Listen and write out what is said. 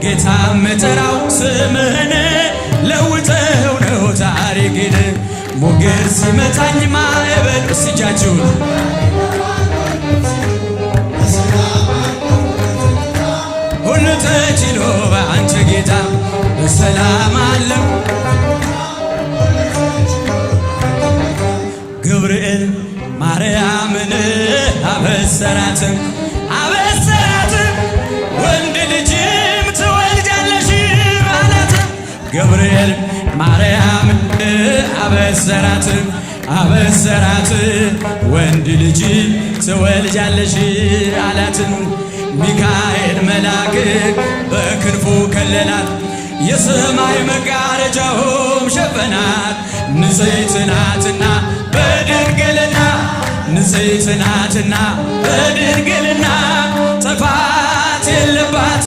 ጌታ ምጠራው ስምህን ለውጠው ነው ታሪክን ሞገድ ሲመታኝ ማዕበል እስጃችሁን ሁሉ ተችሎ በአንተ ጌታ በሰላም አለው ገብርኤል ማርያምን አበሰራት ወንድ ልጅም ትወልጃለሽ አላት ገብርኤል ማርያምን አበሰራት ወንድ ልጅ ትወልጃለሽ አላት ሚካኤል መልአክ በክንፉ ከለላት የሰማይ መጋረጃውም ሸፈናት ንጽሕት ናትና በድንግልና ጥፋት የለባት